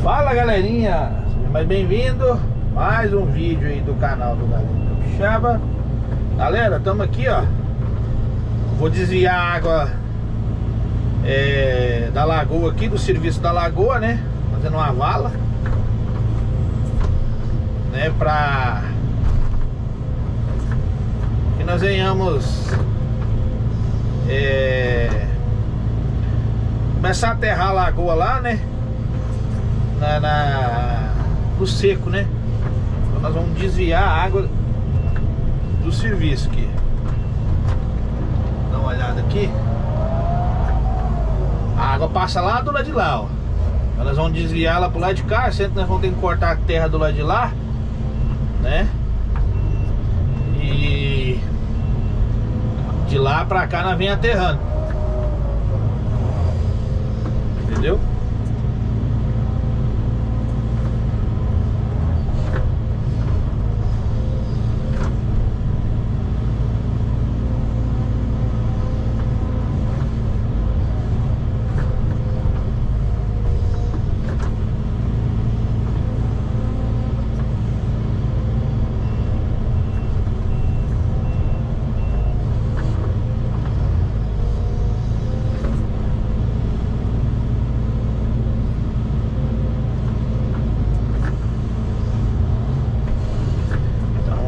Fala galerinha, seja mais bem-vindo. Mais um vídeo aí do canal do Galinho Capixaba. Galera, estamos aqui, ó. Vou desviar a água da lagoa aqui, do serviço da lagoa, né? Fazendo uma vala, né? Pra que nós venhamos começar a aterrar a lagoa lá, né? No seco, né? Então nós vamos desviar a água do serviço aqui. Dá uma olhada aqui. A água passa lá do lado de lá, ó. Então nós vamos desviar ela pro lado de cá. Sempre nós vamos ter que cortar a terra do lado de lá, né? E de lá pra cá nós vem aterrando. Entendeu?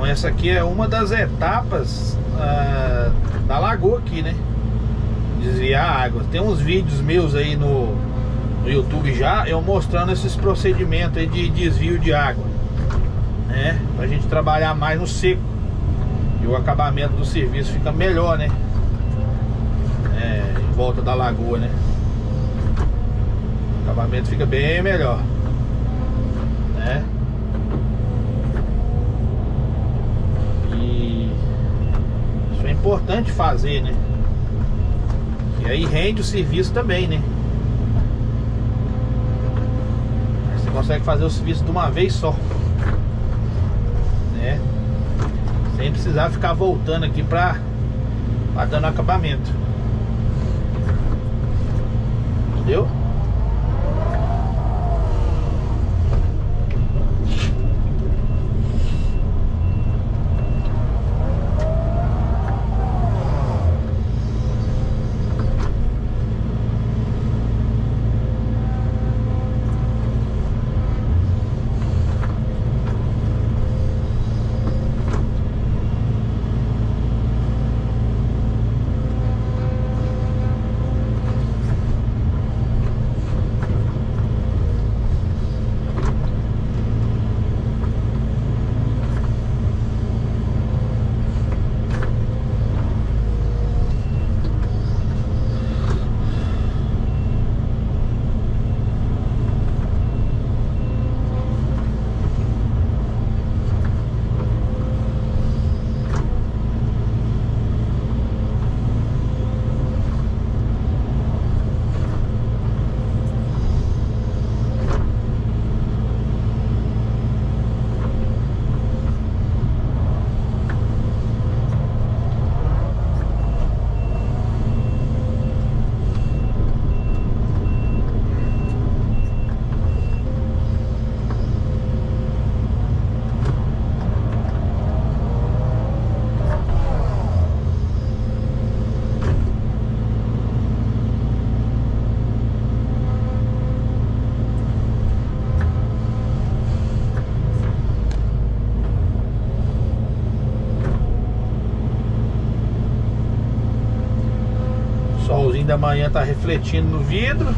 Essa aqui é uma das etapas da lagoa aqui, né? Desviar a água. Tem uns vídeos meus aí no YouTube já, eu mostrando esses procedimentos aí de desvio de água, né? Pra gente trabalhar mais no seco e o acabamento do serviço fica melhor, né? Em volta da lagoa, né? O acabamento fica bem melhor, né? É importante fazer, né? E aí rende o serviço também, né? Você consegue fazer o serviço de uma vez só, né? Sem precisar ficar voltando aqui pra dando acabamento. Entendeu? O solzinho da manhã tá refletindo no vidro.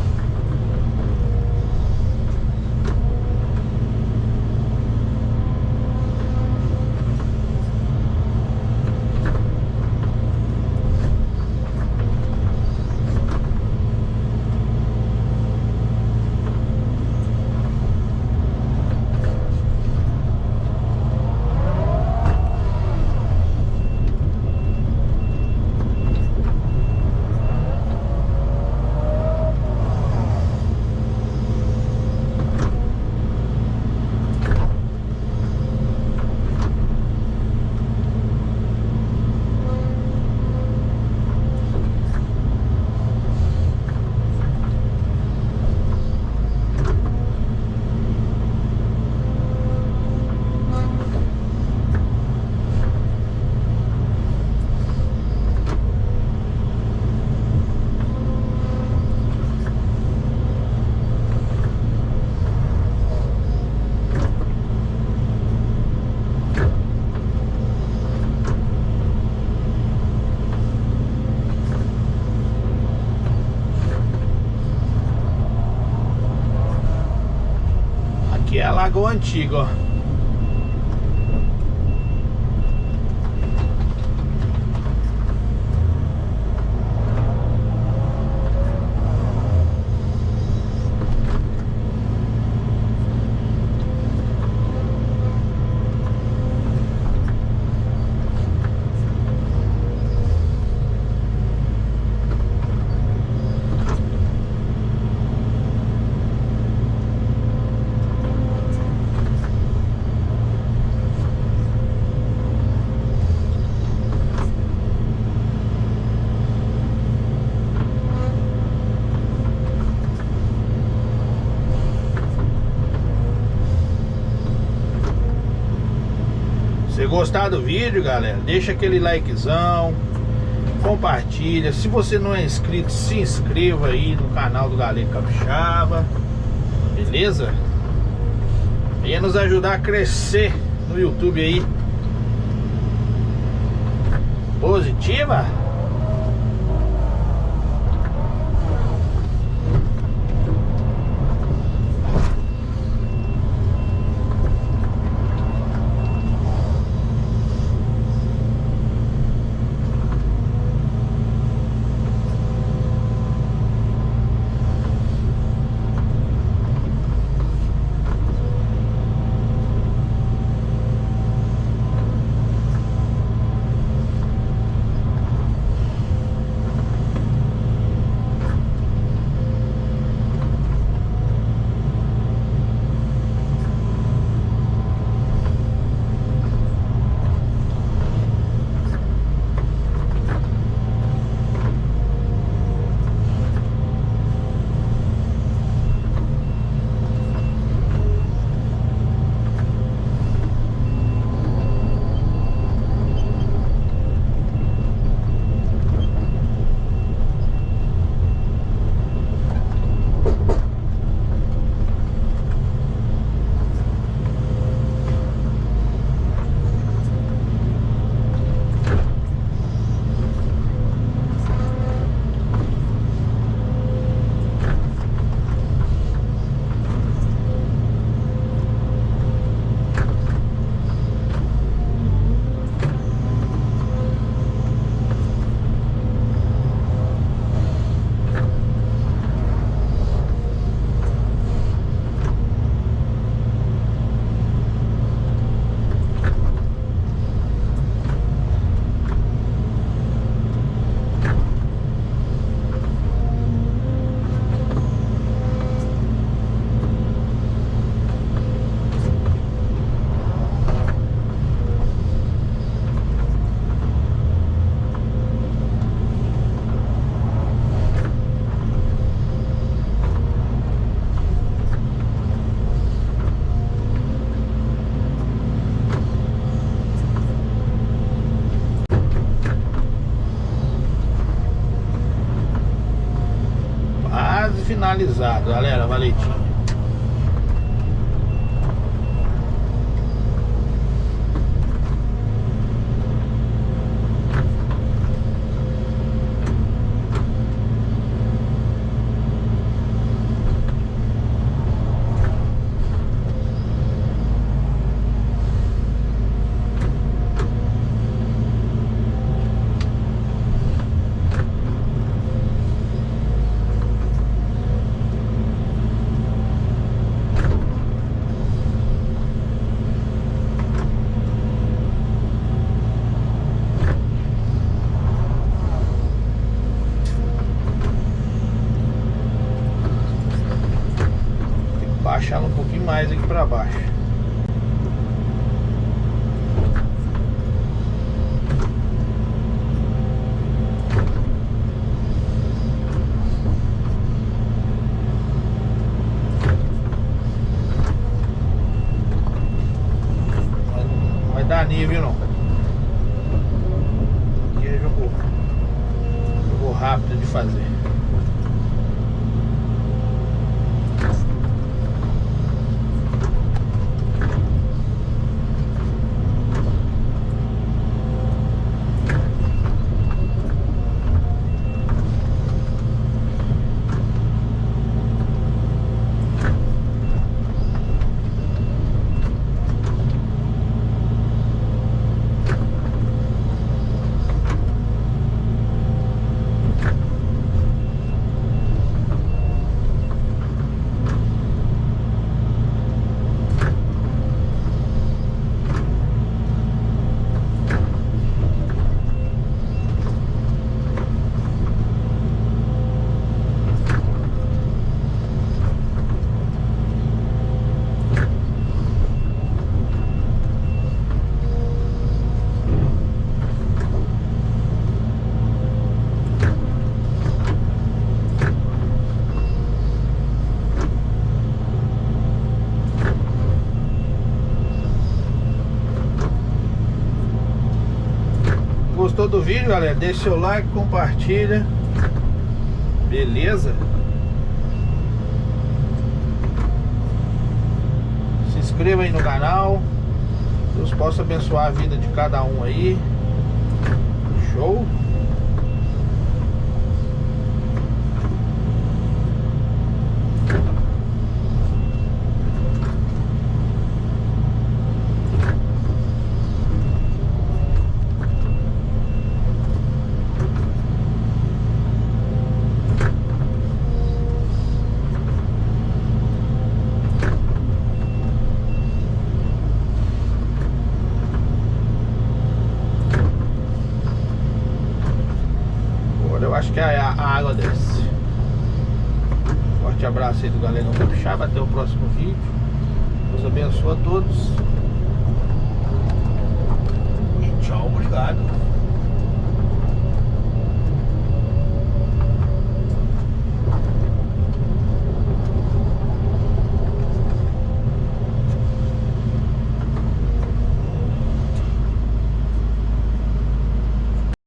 Aqui é a Lagoa Antiga, ó. Se gostar do vídeo, galera, deixa aquele likezão, compartilha. Se você não é inscrito, se inscreva aí no canal do Galego Capixaba, beleza? Venha nos ajudar a crescer no YouTube aí. Positiva? Finalizado, galera, valetinha. Baixar um pouquinho mais aqui para baixo. Não vai dar nível não. Aqui é jogo rápido de fazer. Gostou do vídeo, galera? Deixa seu like, compartilha. Beleza? Se inscreva aí no canal. Deus possa abençoar a vida de cada um aí. Show? Eu acho que a água desce. Forte abraço aí do Galerão Capixaba. Até o próximo vídeo. Deus abençoe a todos.